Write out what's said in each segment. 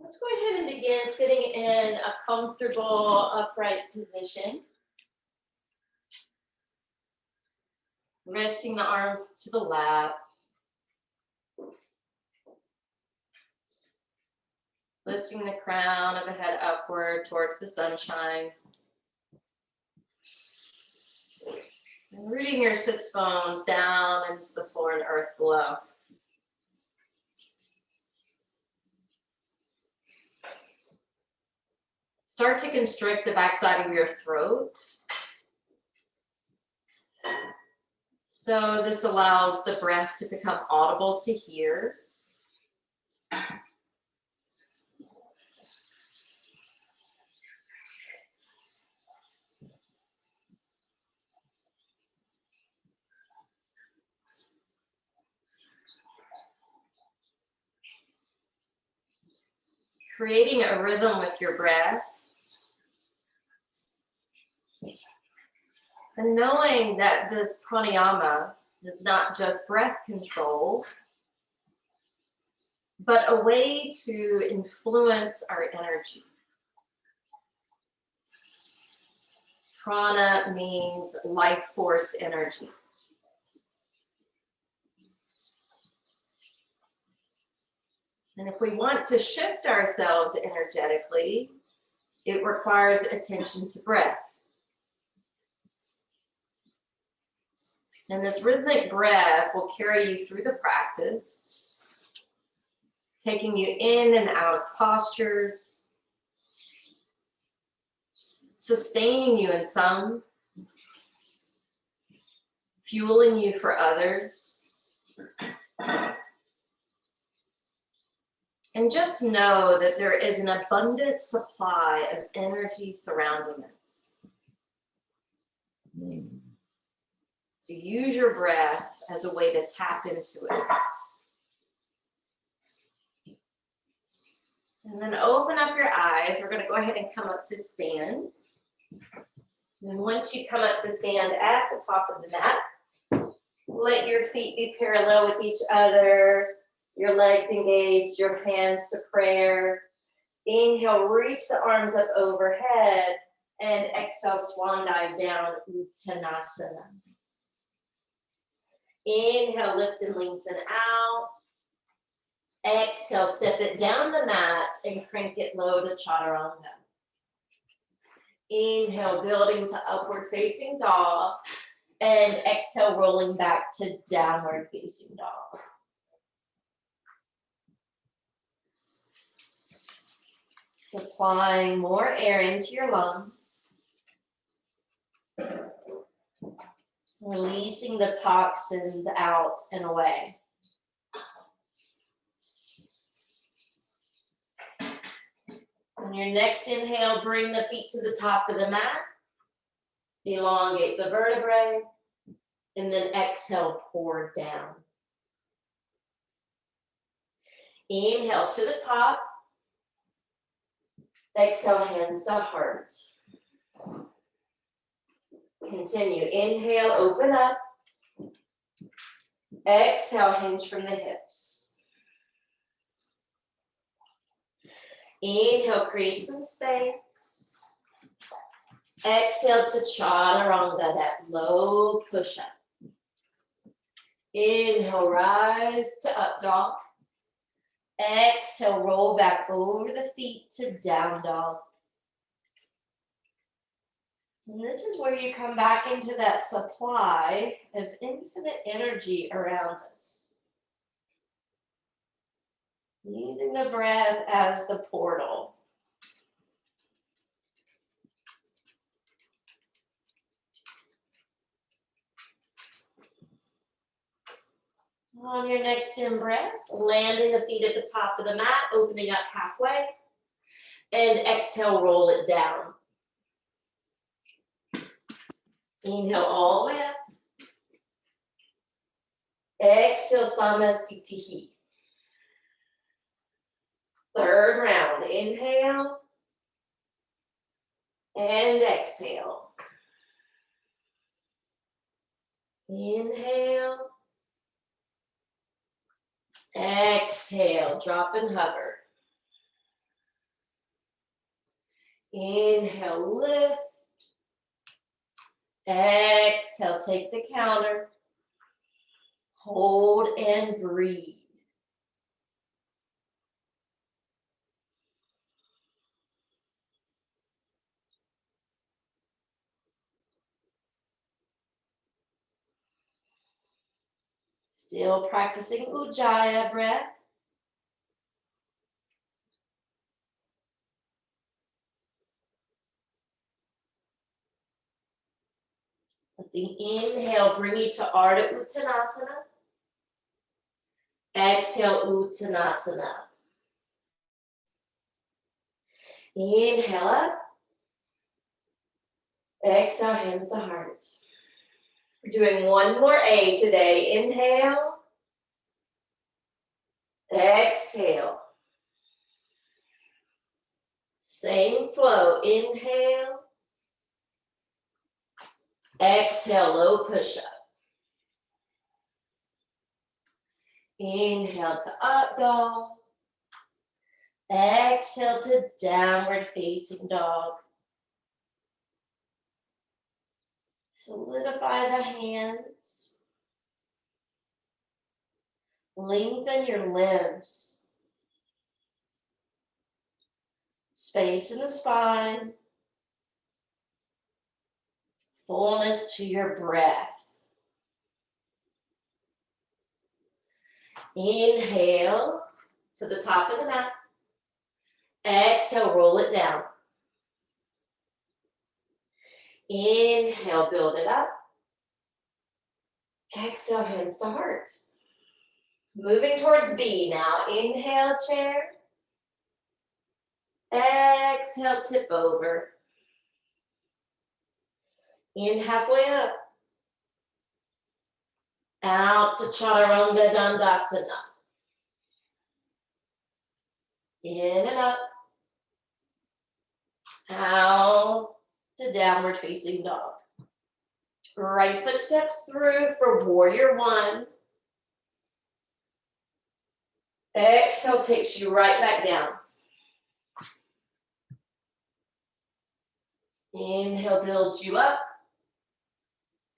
Let's go ahead and begin sitting in a comfortable upright position. Resting the arms to the lap. Lifting the crown of the head upward towards the sunshine. And rooting your sits bones down into the floor and earth below. Start to constrict the backside of your throat. So this allows the breath to become audible to hear. Creating a rhythm with your breath. And knowing that this pranayama is not just breath control, but a way to influence our energy. Prana means life force energy. And if we want to shift ourselves energetically, it requires attention to breath. And this rhythmic breath will carry you through the practice, taking you in and out of postures, sustaining you in some, fueling you for others. And just know that there is an abundant supply of energy surrounding us. So use your breath as a way to tap into it. And then open up your eyes. We're going to go ahead and come up to stand. And once you come up to stand at the top of the mat, let your feet be parallel with each other, your legs engaged, your hands to prayer. Inhale, reach the arms up overhead, and exhale, swan dive down, Tanasana. Inhale, lift and lengthen out. Exhale, step it down the mat and crank it low to Chaturanga. Inhale, building to upward facing dog. And exhale, rolling back to downward facing dog. Supplying more air into your lungs. Releasing the toxins out and away. On your next inhale, bring the feet to the top of the mat. Elongate the vertebrae. And then exhale, pour down. Inhale to the top. Exhale, hands to heart. Continue. Inhale, open up. Exhale, hinge from the hips. Inhale, create some space. Exhale to Chaturanga, that low push-up. Inhale, rise to up dog. Exhale, roll back over the feet to down dog. And this is where you come back into that supply of infinite energy around us. Using the breath as the portal. On your next in breath, landing the feet at the top of the mat, opening up halfway. And exhale, roll it down. Inhale all the way up. Exhale, Samastitihi. Third round, inhale. And exhale. Inhale. Exhale, drop and hover. Inhale, lift. Exhale, take the counter. Hold and breathe. Still practicing Ujjayi breath. Let the inhale bring you to Ardha Uttanasana. Exhale, Uttanasana. Inhale up. Exhale, hands to heart. We're doing one more A today. Inhale. Exhale. Same flow. Inhale. Exhale, low push-up. Inhale to up dog. Exhale to downward facing dog. Solidify the hands. Lengthen your limbs. Space in the spine. Fullness to your breath. Inhale to the top of the mat. Exhale, roll it down. Inhale, build it up. Exhale, hands to heart. Moving towards B now. Inhale, chair. Exhale, tip over. In halfway up. Out to Chaturanga Dandasana. In and up. Out to downward facing dog. Right foot steps through for warrior one. Exhale takes you right back down. Inhale builds you up.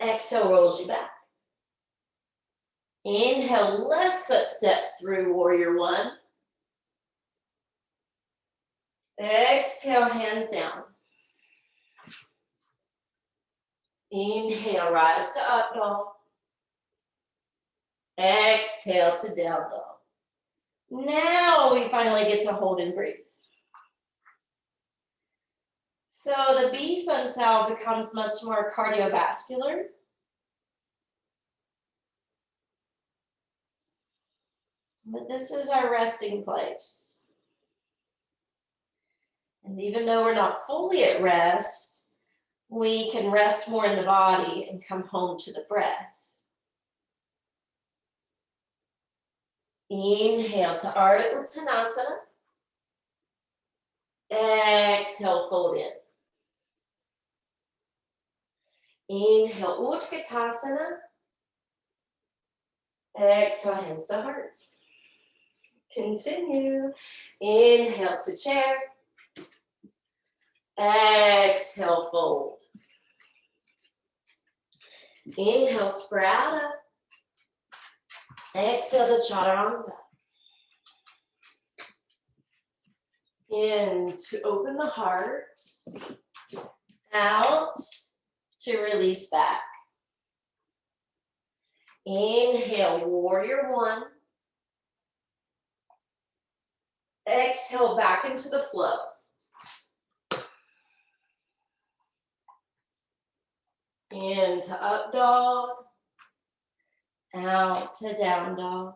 Exhale rolls you back. Inhale, left foot steps through warrior one. Exhale, hands down. Inhale, rise to up dog. Exhale to down dog. Now we finally get to hold and breathe. So the B sun salve becomes much more cardiovascular. But this is our resting place. And even though we're not fully at rest, we can rest more in the body and come home to the breath. Inhale to Ardha Uttanasana. Exhale, fold in. Inhale, Utkatasana. Exhale, hands to heart. Continue. Inhale to chair. Exhale, fold. Inhale, sprout up. Exhale to Chaturanga. In to open the heart. Out to release back. Inhale, warrior one. Exhale, back into the flow. Into up dog. Out to down dog.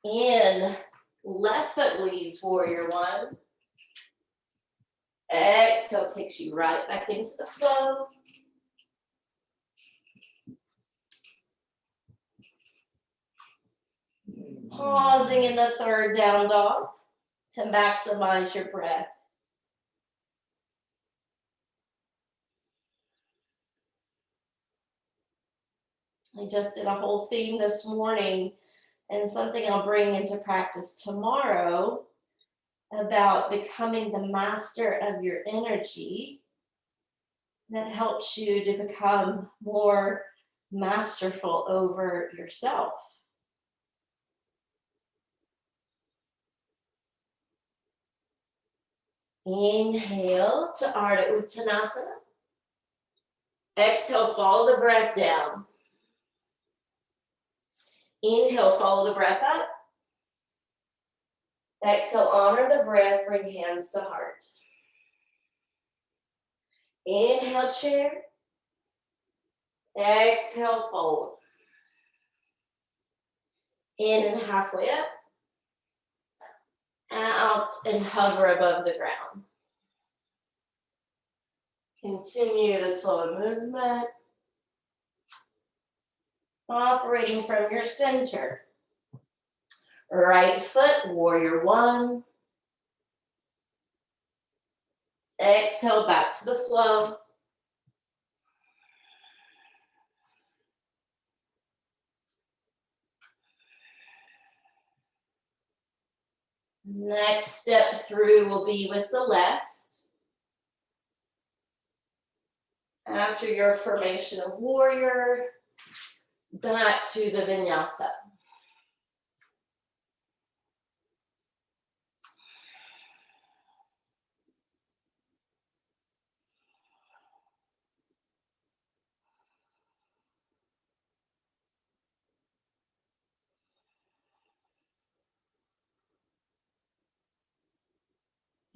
In, left foot leads warrior one. Exhale takes you right back into the flow. Pausing in the third down dog to maximize your breath. I just did a whole theme this morning and something I'll bring into practice tomorrow about becoming the master of your energy that helps you to become more masterful over yourself. Inhale to Ardha Uttanasana. Exhale, follow the breath down. Inhale, follow the breath up. Exhale, honor the breath, bring hands to heart. Inhale, chair. Exhale, fold. In and halfway up. Out and hover above the ground. Continue the slow movement. Operating from your center. Right foot, warrior one. Exhale, back to the flow. Next step through will be with the left. After your formation of warrior, back to the Vinyasa.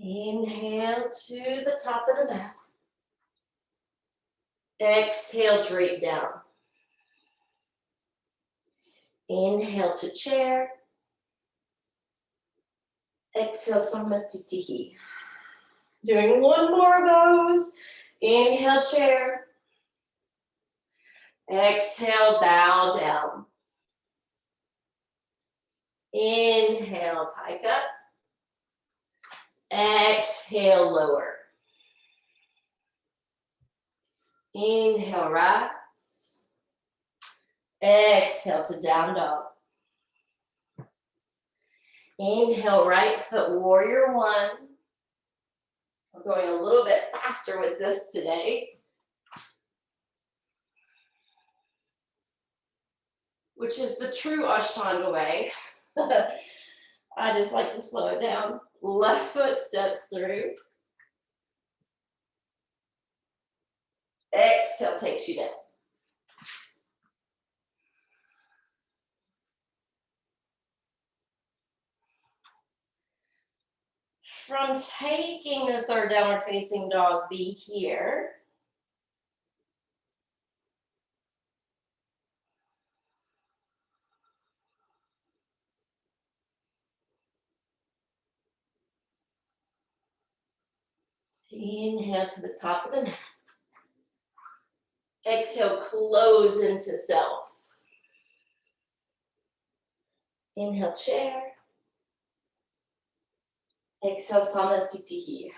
Inhale to the top of the mat. Exhale, drape down. Inhale to chair. Exhale, Samastitihi. Doing one more of those. Inhale, chair. Exhale, bow down. Inhale, pike up. Exhale, lower. Inhale, rise. Exhale to down dog. Inhale, right foot, warrior one. We're going a little bit faster with this today, which is the true Ashtanga way. I just like to slow it down. Left foot steps through. Exhale takes you down. From taking this third downward facing dog, be here. Inhale to the top of the mat. Exhale, close into self. Inhale, chair. Exhale, Samastitihi.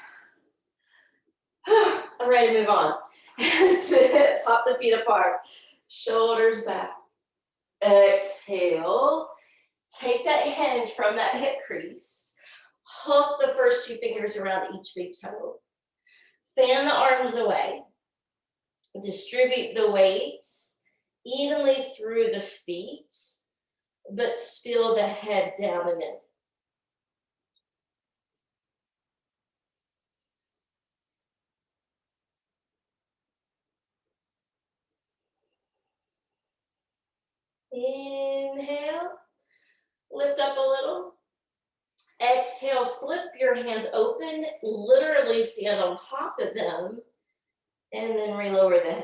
I'm ready to move on. Top the feet apart. Shoulders back. Exhale. Take that hinge from that hip crease. Hook the first two fingers around each big toe. Fan the arms away. Distribute the weight evenly through the feet, but spill the head down and in. Inhale, lift up a little. Exhale, flip your hands open, literally stand on top of them, and then relower the head.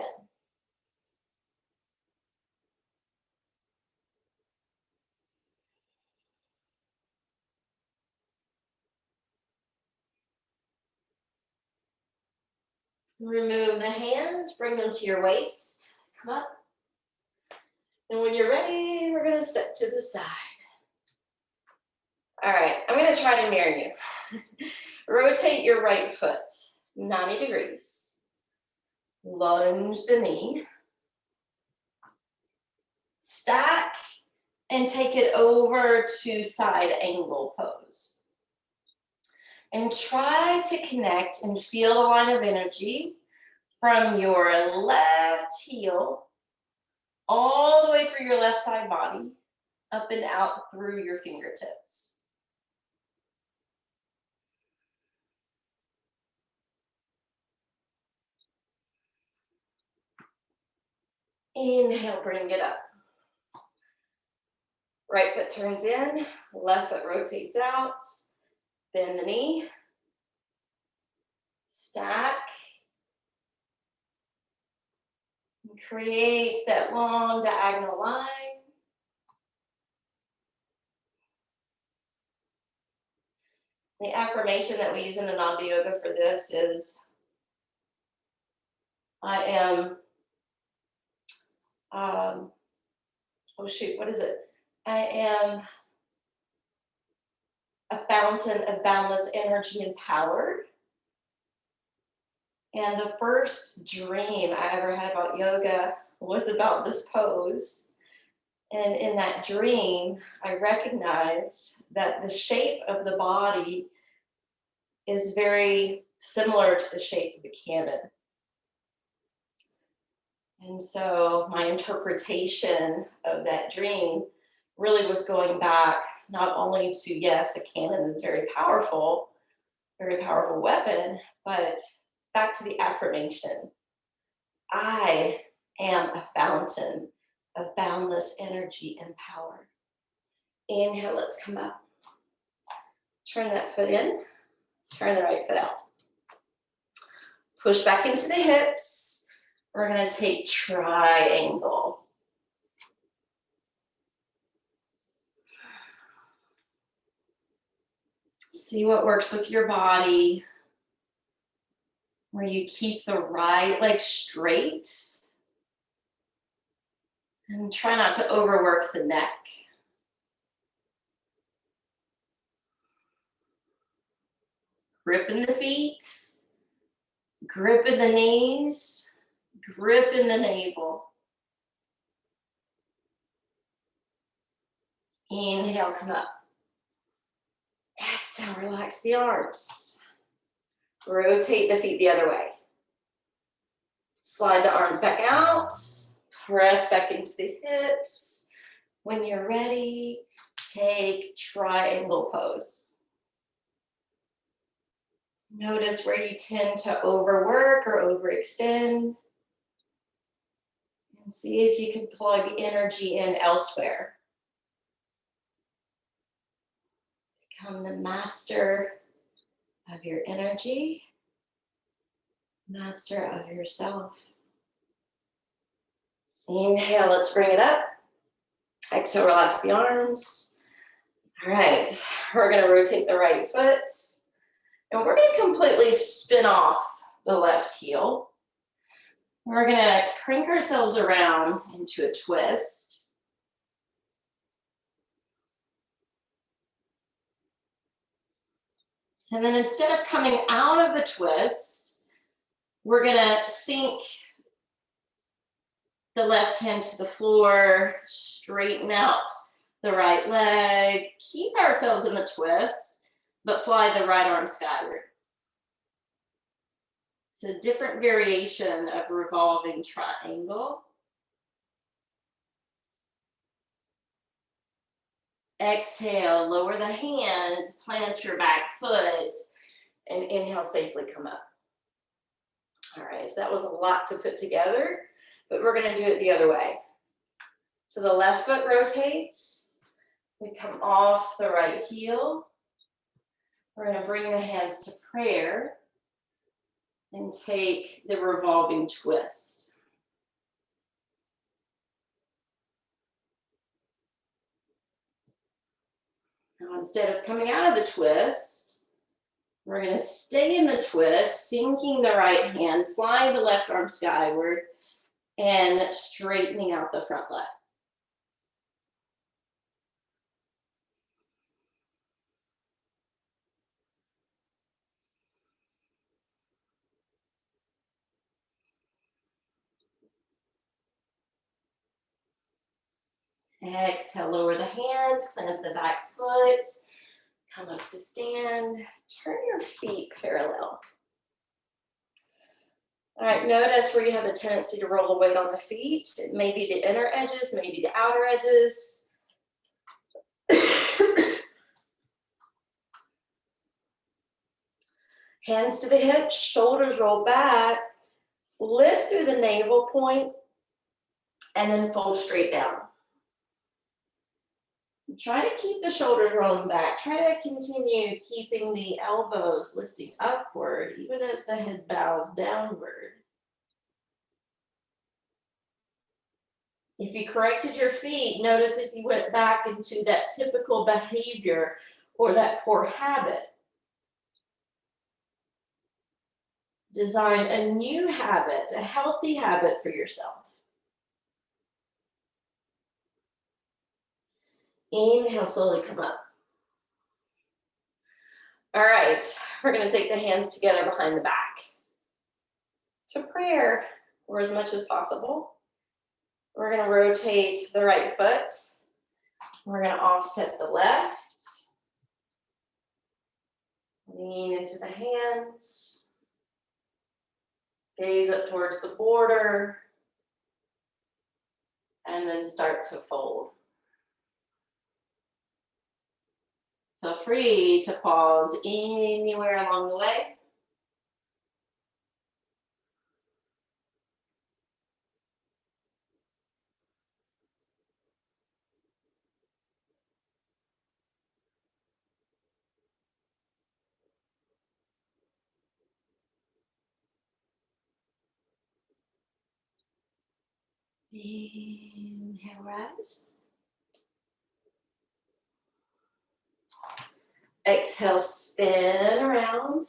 Remove the hands, bring them to your waist. Come up. And when you're ready, we're gonna step to the side. All right, I'm gonna try to mirror you. Rotate your right foot 90 degrees. Lunge the knee. Stack and take it over to side angle pose. And try to connect and feel the line of energy from your left heel all the way through your left side body, up and out through your fingertips. Inhale, bring it up. Right foot turns in, left foot rotates out. Bend the knee. Stack. And create that long diagonal line. The affirmation that we use in Ananda Yoga for this is, I am, oh shoot, what is it? I am a fountain of boundless energy and power. And the first dream I ever had about yoga was about this pose. And in that dream, I recognized that the shape of the body is very similar to the shape of the cannon. And so my interpretation of that dream really was going back not only to, yes, a cannon is very powerful weapon, but back to the affirmation. I am a fountain of boundless energy and power. Inhale, let's come up. Turn that foot in, turn the right foot out. Push back into the hips. We're gonna take triangle. See what works with your body, where you keep the right leg straight and try not to overwork the neck. Grip in the feet, grip in the knees, grip in the navel. Inhale, come up. Exhale, relax the arms. Rotate the feet the other way. Slide the arms back out. Press back into the hips. When you're ready, take triangle pose. Notice where you tend to overwork or overextend. And see if you can plug energy in elsewhere. Become the master of your energy, master of yourself. Inhale, let's bring it up. Exhale, relax the arms. All right, we're gonna rotate the right foot. And we're gonna completely spin off the left heel. We're gonna crank ourselves around into a twist. And then instead of coming out of the twist, we're gonna sink the left hand to the floor, straighten out the right leg, keep ourselves in the twist, but fly the right arm skyward. It's a different variation of revolving triangle. Exhale, lower the hand, plant your back foot, and inhale, safely come up. All right, so that was a lot to put together, but we're gonna do it the other way. So the left foot rotates, we come off the right heel. We're gonna bring the hands to prayer and take the revolving twist. Now, instead of coming out of the twist, we're gonna stay in the twist, sinking the right hand, flying the left arm skyward, and straightening out the front leg. Exhale, lower the hand, plant the back foot, Come up to stand, turn your feet parallel. All right, notice where you have a tendency to roll the weight on the feet. It may be the inner edges, maybe the outer edges. Hands to the hips, shoulders roll back, lift through the navel point, and then fold straight down. Try to keep the shoulders rolling back. Try to continue keeping the elbows lifting upward, even as the head bows downward. If you corrected your feet, notice if you went back into that typical behavior or that poor habit. Design a new habit, a healthy habit for yourself. Inhale, slowly come up. All right, we're going to take the hands together behind the back to prayer, or as much as possible. We're going to rotate the right foot. We're going to offset the left. Lean into the hands. Gaze up towards the border. And then start to fold. Feel free to pause anywhere along the way. Inhale, rise. Exhale, spin around.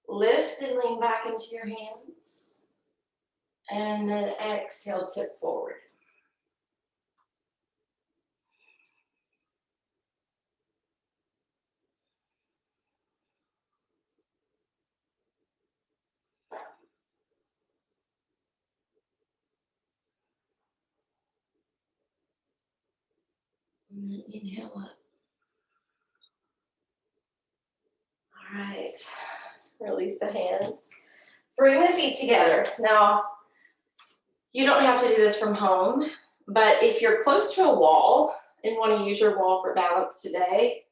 Lift and lean back into your hands. And then exhale, tip forward. And then inhale up. All right, release the hands. Bring the feet together. Now, you don't have to do this from home, but if you're close to a wall and want to use your wall for balance today,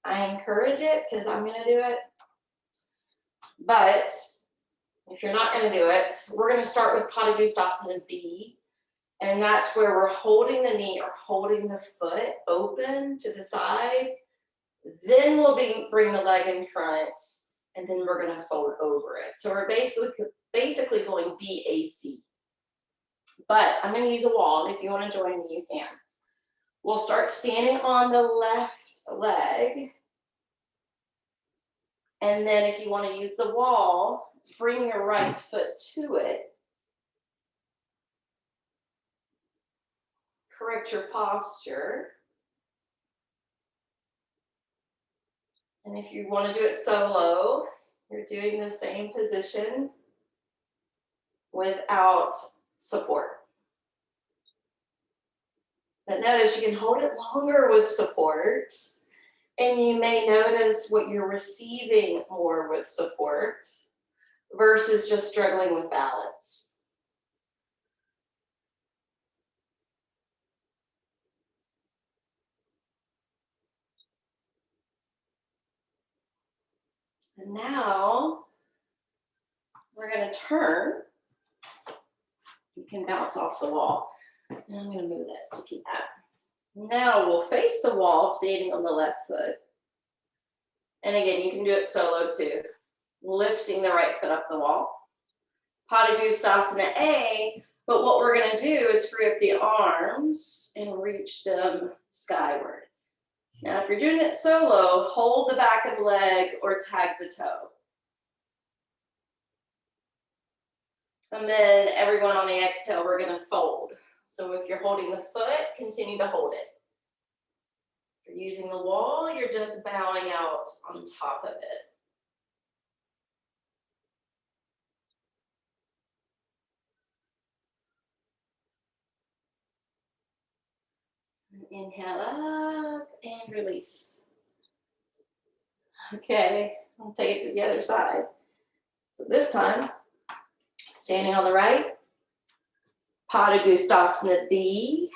I encourage it because I'm going to do it. But if you're not going to do it, we're going to start with Padangusthasana B. And that's where we're holding the knee or holding the foot open to the side. Then we'll bring the leg in front, and then we're going to fold over it. So we're basically going BAC. But I'm going to use a wall. If you want to join me, you can. We'll start standing on the left leg. And then if you want to use the wall, bring your right foot to it. Correct your posture. And if you want to do it solo, you're doing the same position without support. But notice you can hold it longer with support, and you may notice what you're receiving more with support versus just struggling with balance. And now we're going to turn. You can bounce off the wall. And I'm going to move this to keep that. Now we'll face the wall, standing on the left foot. And again, you can do it solo too. Lifting the right foot up the wall. Padangusthasana A, but what we're going to do is free up the arms and reach them skyward. Now, if you're doing it solo, hold the back of the leg or tag the toe. And then everyone on the exhale, we're going to fold. So if you're holding the foot, continue to hold it. If you're using the wall, you're just bowing out on top of it. Inhale up and release. Okay, I'll take it to the other side. So this time, standing on the right, Padagustasana B.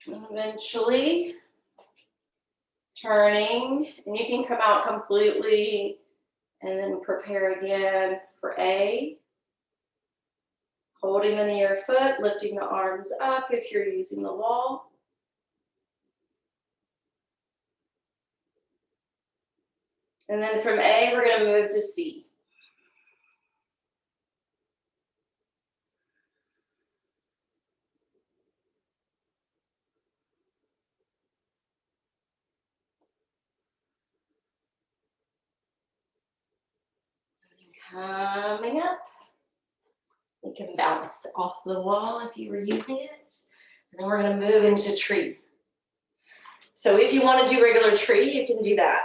And eventually, turning, and you can come out completely and then prepare again for A. Holding the near foot, lifting the arms up if you're using the wall. And then from A, we're going to move to C. Coming up. You can bounce off the wall if you were using it. And then we're going to move into tree. So if you want to do regular tree, you can do that.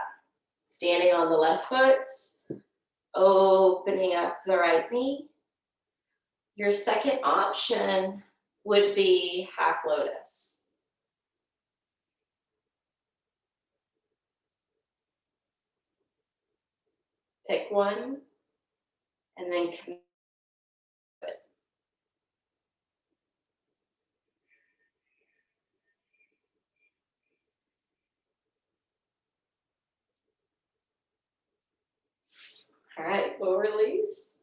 Standing on the left foot, opening up the right knee. Your second option would be half lotus. Pick one, and then commit. All right, we'll release.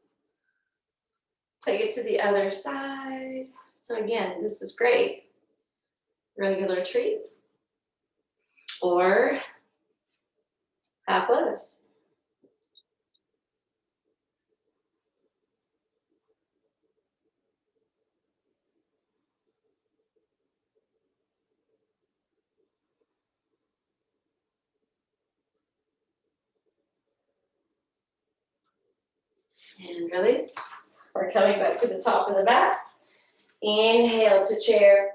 Take it to the other side. So again, this is great. Regular tree or half lotus. And release. We're coming back to the top of the mat. Inhale to chair.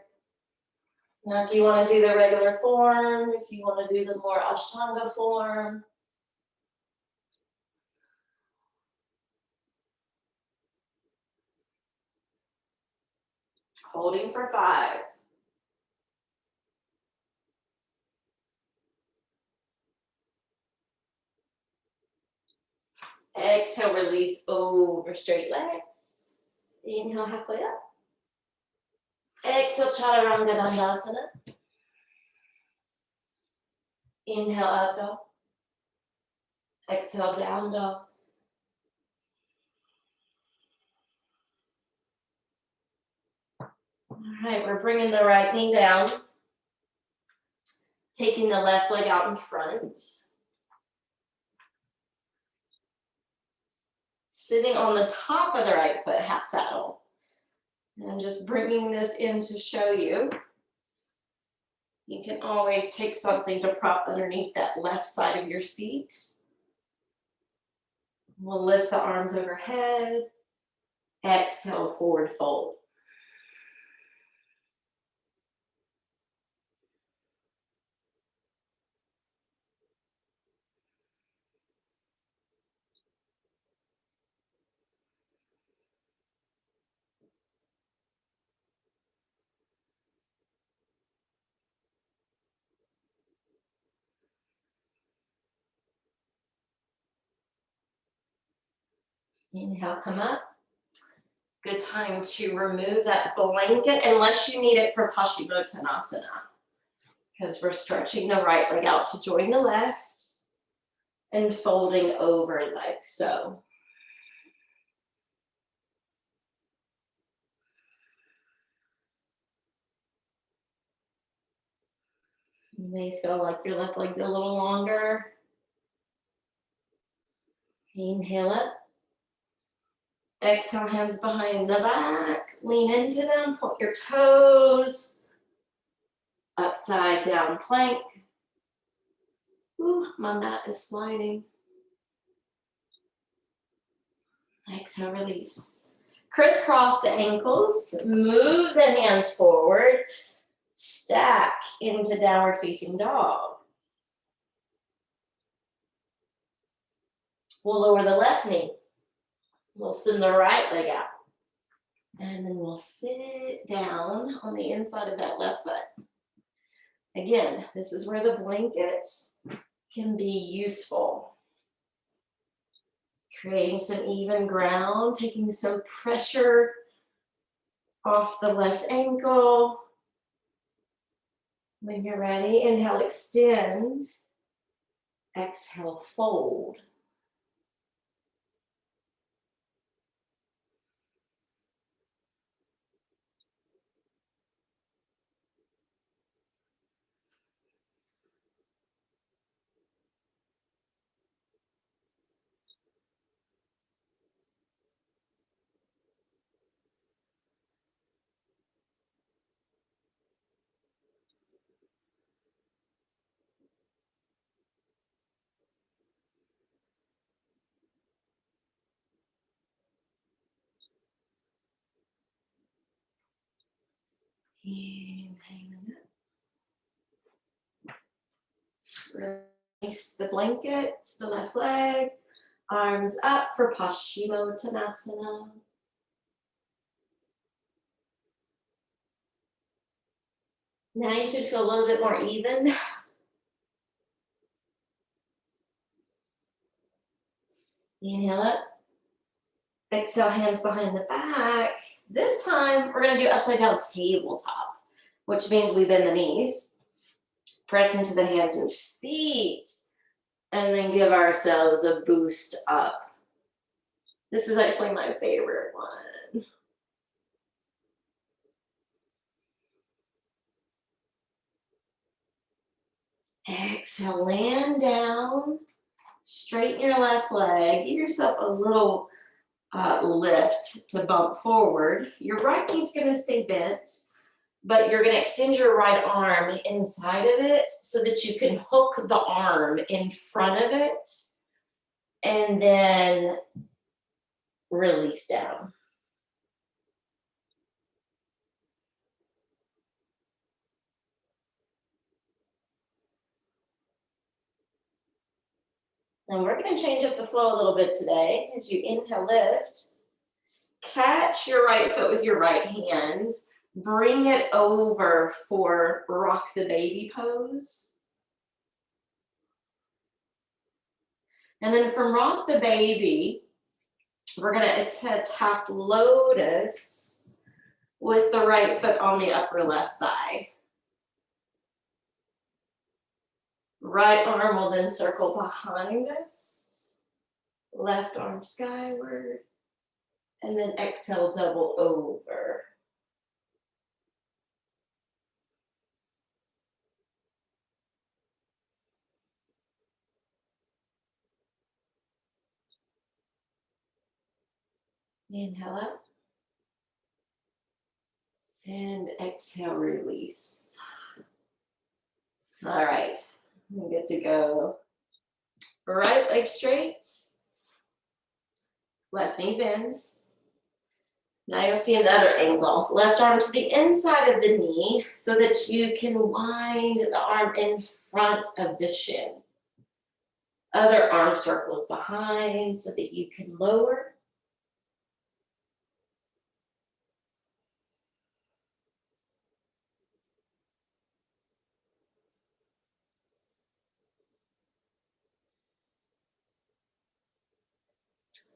Now if you want to do the regular form, if you want to do the more Ashtanga form, holding for 5. Exhale, release over straight legs. Inhale, halfway up. Exhale, Chaturanga Dandasana. Inhale, up dog. Exhale, down dog. All right, we're bringing the right knee down. Taking the left leg out in front. Sitting on the top of the right foot, half saddle. And I'm just bringing this in to show you. You can always take something to prop underneath that left side of your seat. We'll lift the arms overhead. Exhale, forward fold. Inhale, come up. Good time to remove that blanket unless you need it for Paschimottanasana, because we're stretching the right leg out to join the left and folding over like so. You may feel like your left leg's a little longer. Inhale up. Exhale, hands behind the back. Lean into them, point your toes. Upside down plank. Ooh, my mat is sliding. Exhale, release. Crisscross the ankles, move the hands forward, stack into downward facing dog. We'll lower the left knee. We'll send the right leg out. And then we'll sit down on the inside of that left foot. Again, this is where the blanket can be useful. Creating some even ground, taking some pressure off the left ankle. When you're ready, inhale, extend. Exhale, fold. And hang up. Release the blanket to the left leg. Arms up for Tanasana. Now you should feel a little bit more even. Inhale up. Exhale, hands behind the back. This time, we're gonna do upside down tabletop, which means we bend the knees, press into the hands and feet, and then give ourselves a boost up. This is actually my favorite one. Exhale, land down, straighten your left leg, give yourself a little lift to bump forward. Your right knee's gonna stay bent, but you're gonna extend your right arm inside of it so that you can hook the arm in front of it and then release down. And we're gonna change up the flow a little bit today. As you inhale, lift, catch your right foot with your right hand, bring it over for rock the baby pose. And then from rock the baby, we're gonna attempt half lotus with the right foot on the upper left thigh. Right arm will then circle behind us. Left arm skyward. And then exhale, double over. Inhale up. And exhale, release. All right, I'm good to go. Right leg straight. Left knee bends. Now you'll see another angle. Left arm to the inside of the knee so that you can wind the arm in front of the shin. Other arm circles behind so that you can lower.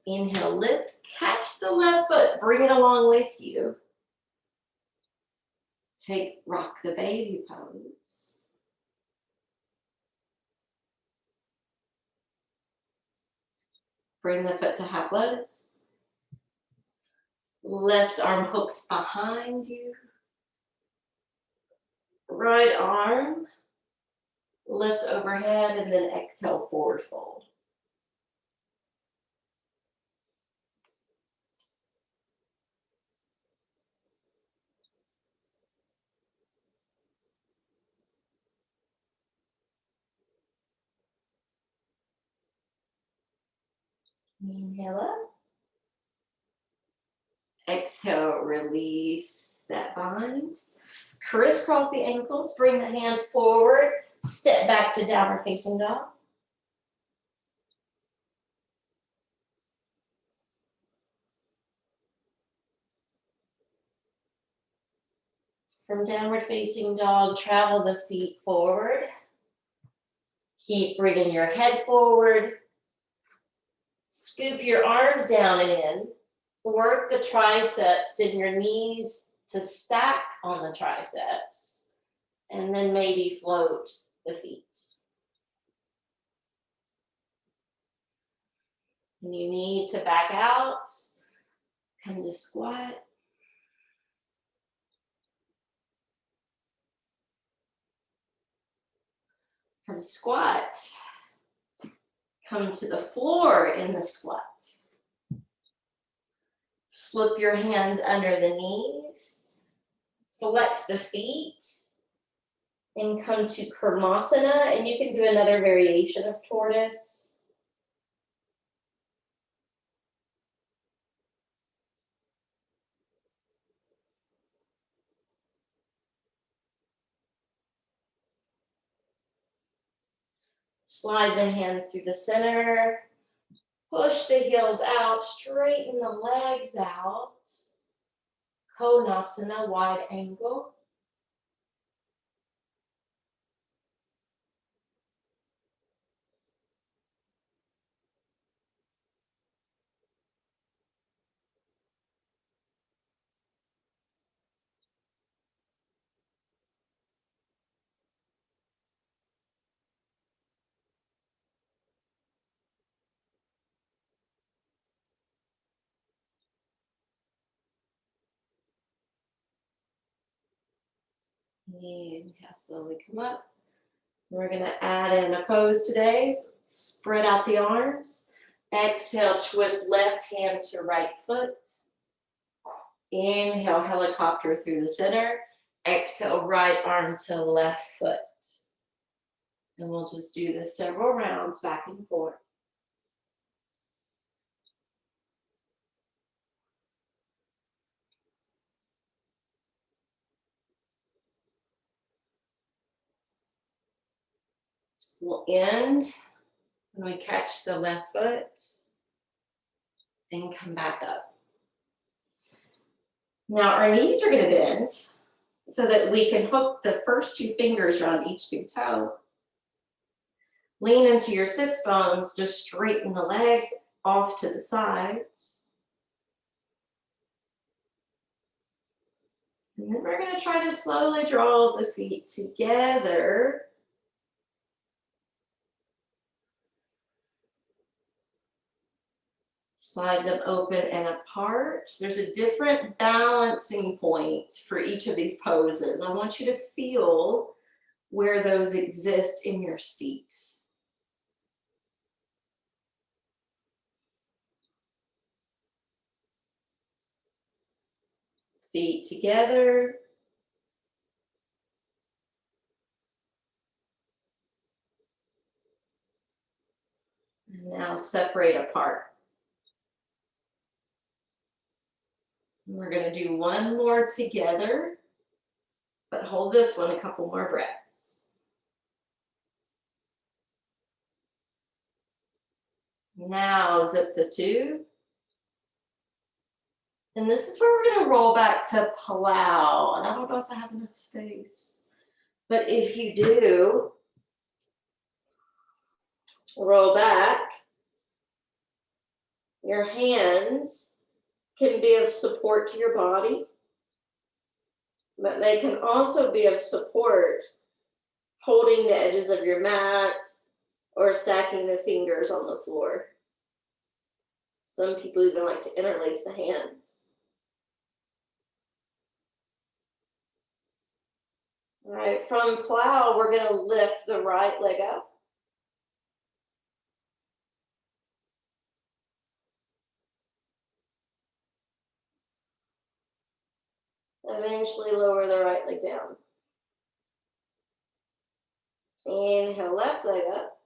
Inhale, lift, catch the left foot, bring it along with you. Take rock the baby pose. Bring the foot to half lotus. Left arm hooks behind you. Right arm lifts overhead and then exhale, forward fold. Inhale up. Exhale, release that bind. Crisscross the ankles, bring the hands forward, step back to downward facing dog. From downward facing dog, travel the feet forward. Keep bringing your head forward. Scoop your arms down and in. Work the triceps, send your knees to stack on the triceps, and then maybe float the feet. When you need to back out, come to squat. From squat, come to the floor in the squat. Slip your hands under the knees, flex the feet, and come to Kurmasana, and you can do another variation of tortoise. Slide the hands through the center. Push the heels out, straighten the legs out. Konasana, wide angle. Inhale, slowly come up. We're gonna add in a pose today. Spread out the arms. Exhale, twist left hand to right foot. Inhale, helicopter through the center. Exhale, right arm to left foot. And we'll just do this several rounds back and forth. We'll end when we catch the left foot and come back up. Now our knees are going to bend so that we can hook the first two fingers around each big toe. Lean into your sits bones, just straighten the legs off to the sides. And then we're going to try to slowly draw the feet together. Slide them open and apart. There's a different balancing point for each of these poses. I want you to feel where those exist in your seat. Feet together. And now separate apart. We're going to do one more together, but hold this one a couple more breaths. Now zip the two. And this is where we're going to roll back to plow. And I don't know if I have enough space, but if you do, roll back. Your hands can be of support to your body, but they can also be of support holding the edges of your mat or stacking the fingers on the floor. Some people even like to interlace the hands. All right, from plow, we're going to lift the right leg up. Eventually lower the right leg down. Inhale, left leg up.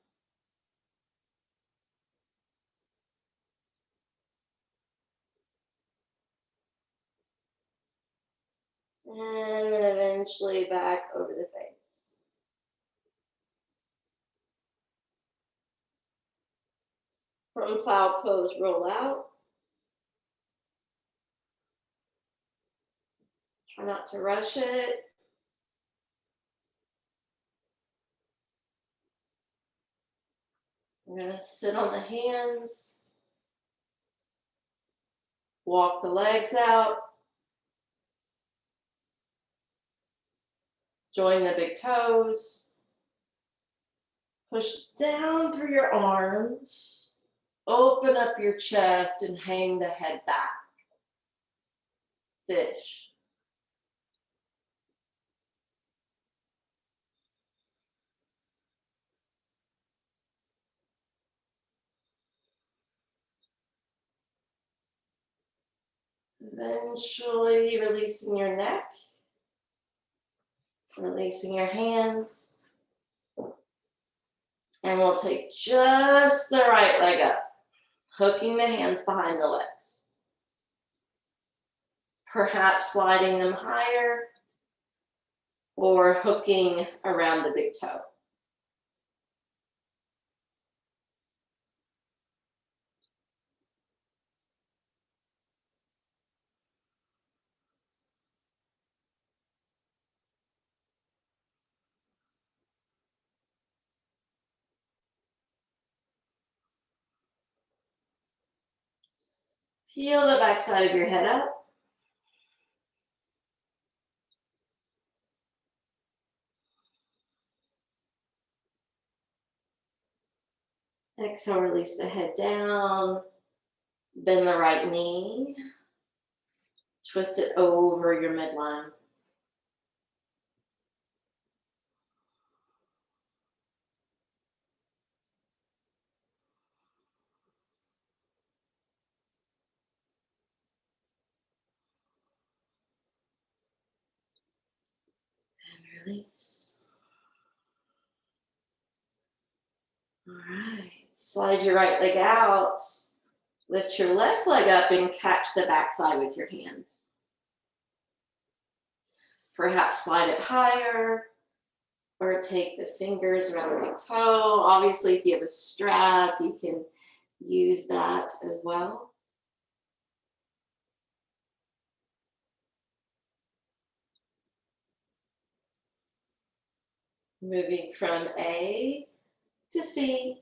And then eventually back over the face. From plow pose, roll out. Try not to rush it. We're going to sit on the hands. Walk the legs out. Join the big toes. Push down through your arms. Open up your chest and hang the head back. Fish. Eventually releasing your neck. Releasing your hands. And we'll take just the right leg up, hooking the hands behind the legs. Perhaps sliding them higher or hooking around the big toe. Peel the backside of your head up. Exhale, release the head down. Bend the right knee. Twist it over your midline. And release. All right. Slide your right leg out. Lift your left leg up and catch the backside with your hands. Perhaps slide it higher or take the fingers around the big toe. Obviously, if you have a strap, you can use that as well. Moving from A to C.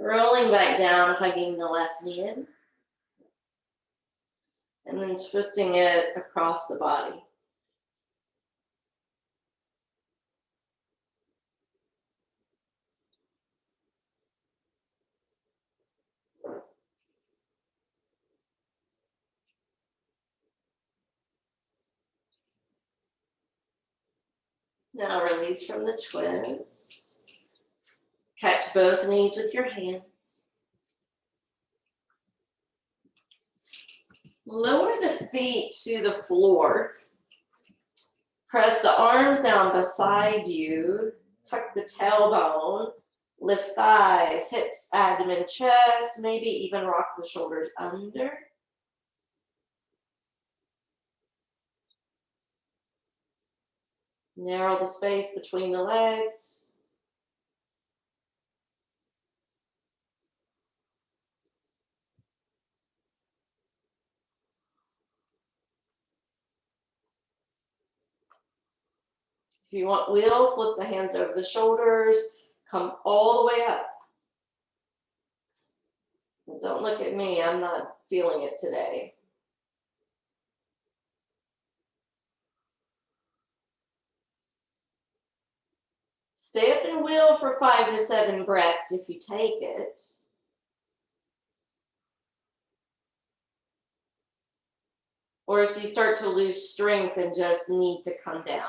Rolling back down, hugging the left knee in. And then twisting it across the body. Now release from the twist. Catch both knees with your hands. Lower the feet to the floor. Press the arms down beside you. Tuck the tailbone. Lift thighs, hips, abdomen, chest. Maybe even rock the shoulders under. Narrow the space between the legs. If you want wheel, flip the hands over the shoulders. Come all the way up. Don't look at me, I'm not feeling it today. Stay up and wheel for 5 to 7 breaths if you take it. Or if you start to lose strength and just need to come down.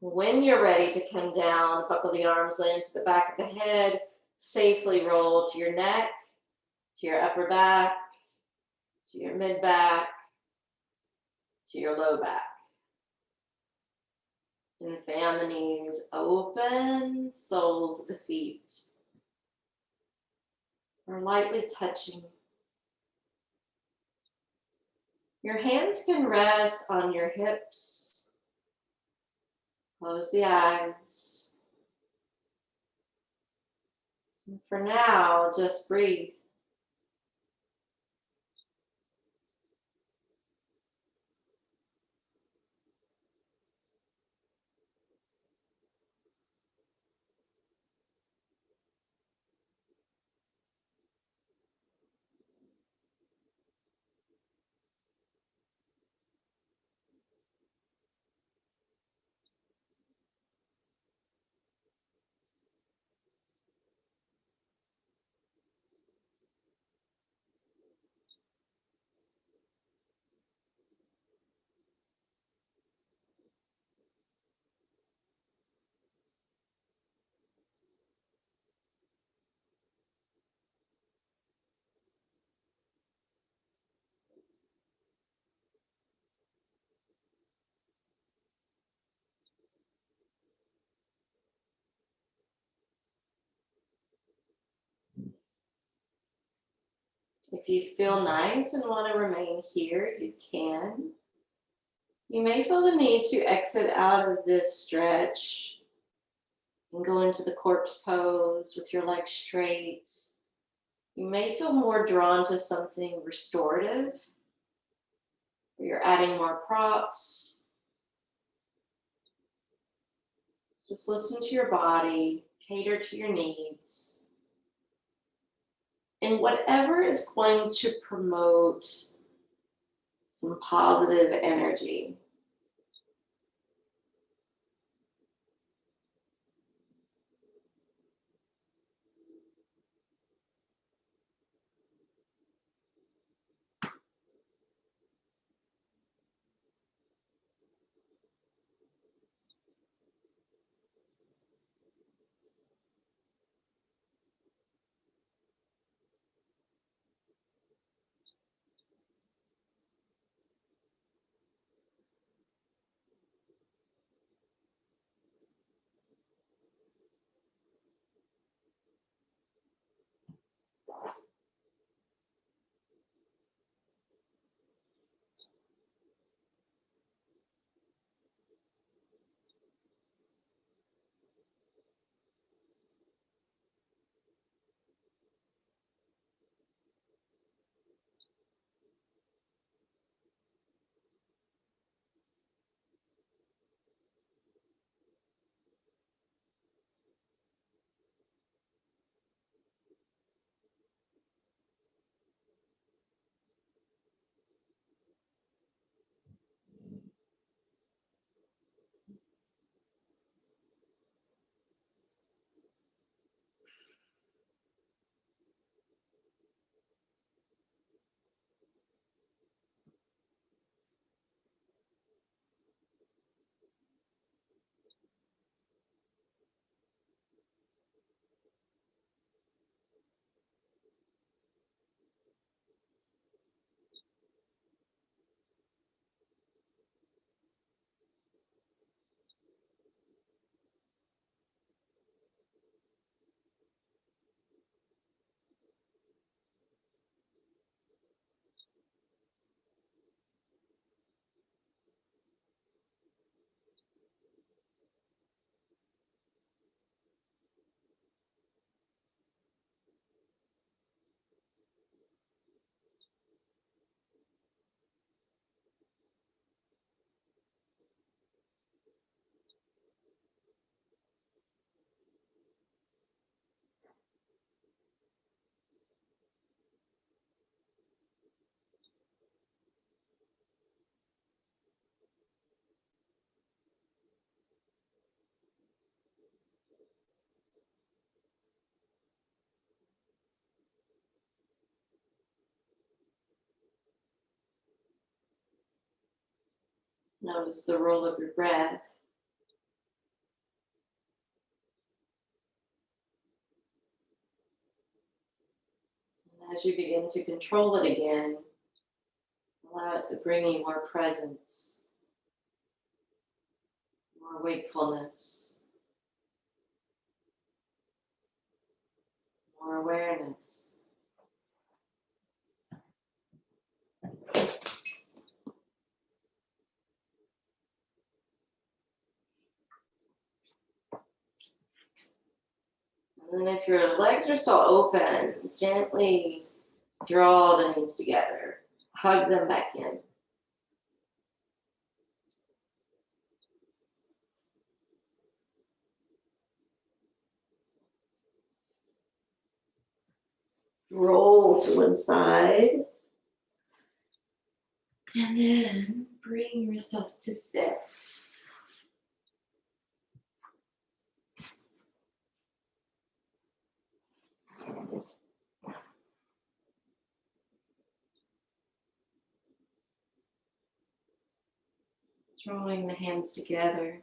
When you're ready to come down, buckle the arms into the back of the head, safely roll to your neck, to your upper back, to your mid back, to your low back. And fan the knees open, soles of the feet are lightly touching. Your hands can rest on your hips. Close the eyes. And for now, just breathe. If you feel nice and want to remain here, you can. You may feel the need to exit out of this stretch and go into the corpse pose with your legs straight. You may feel more drawn to something restorative, where you're adding more props. Just listen to your body, cater to your needs. And whatever is going to promote some positive energy. Notice the roll of your breath. And as you begin to control it again, allow it to bring you more presence, more wakefulness, more awareness. And then if your legs are still open, gently draw the knees together. Hug them back in. Roll to one side. And then bring yourself to sit. Drawing the hands together.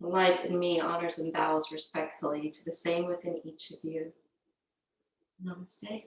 The light in me honors and bows respectfully to the same within each of you. Namaste.